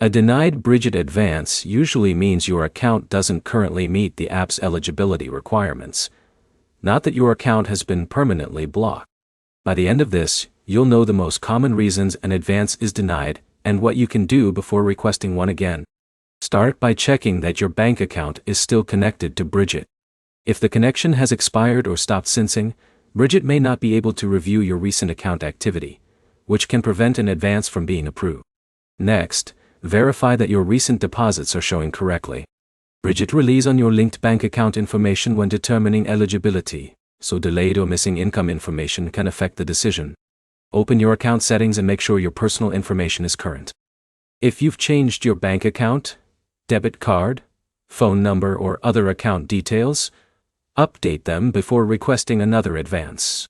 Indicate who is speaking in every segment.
Speaker 1: A denied Brigit advance usually means your account doesn't currently meet the app's eligibility requirements, not that your account has been permanently blocked. By the end of this, you'll know the most common reasons an advance is denied and what you can do before requesting one again. Start by checking that your bank account is still connected to Brigit. If the connection has expired or stopped syncing, Brigit may not be able to review your recent account activity, which can prevent an advance from being approved. Next, verify that your recent deposits are showing correctly. Brigit relies on your linked bank account information when determining eligibility, so delayed or missing income information can affect the decision. Open your account settings and make sure your personal information is current. If you've changed your bank account, debit card, phone number, or other account details, update them before requesting another advance.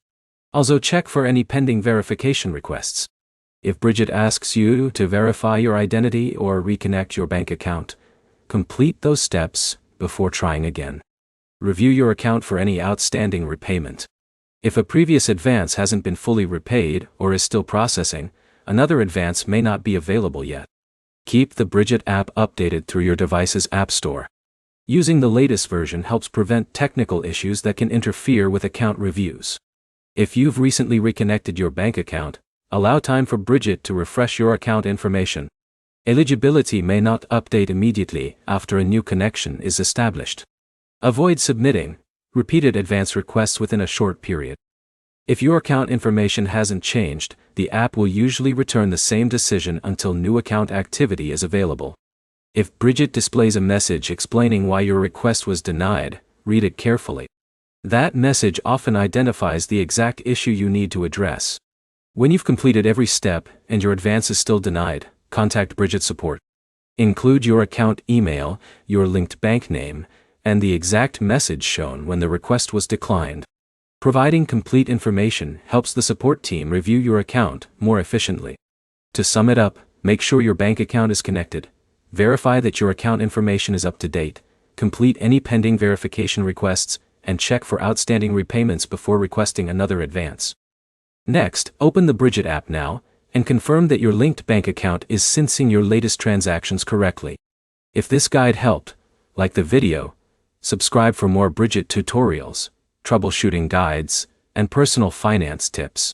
Speaker 1: Also check for any pending verification requests. If Brigit asks you to verify your identity or reconnect your bank account, complete those steps before trying again. Review your account for any outstanding repayment. If a previous advance hasn't been fully repaid or is still processing, another advance may not be available yet. Keep the Brigit app updated through your device's app store. Using the latest version helps prevent technical issues that can interfere with account reviews. If you've recently reconnected your bank account, allow time for Brigit to refresh your account information. Eligibility may not update immediately after a new connection is established. Avoid submitting repeated advance requests within a short period. If your account information hasn't changed, the app will usually return the same decision until new account activity is available. If Brigit displays a message explaining why your request was denied, read it carefully. That message often identifies the exact issue you need to address. When you've completed every step and your advance is still denied, contact Brigit support. Include your account email, your linked bank name, and the exact message shown when the request was declined. Providing complete information helps the support team review your account more efficiently. To sum it up, make sure your bank account is connected, verify that your account information is up to date, complete any pending verification requests, and check for outstanding repayments before requesting another advance. Next, open the Brigit app now and confirm that your linked bank account is syncing your latest transactions correctly. If this guide helped, like the video, subscribe for more Brigit tutorials, troubleshooting guides, and personal finance tips.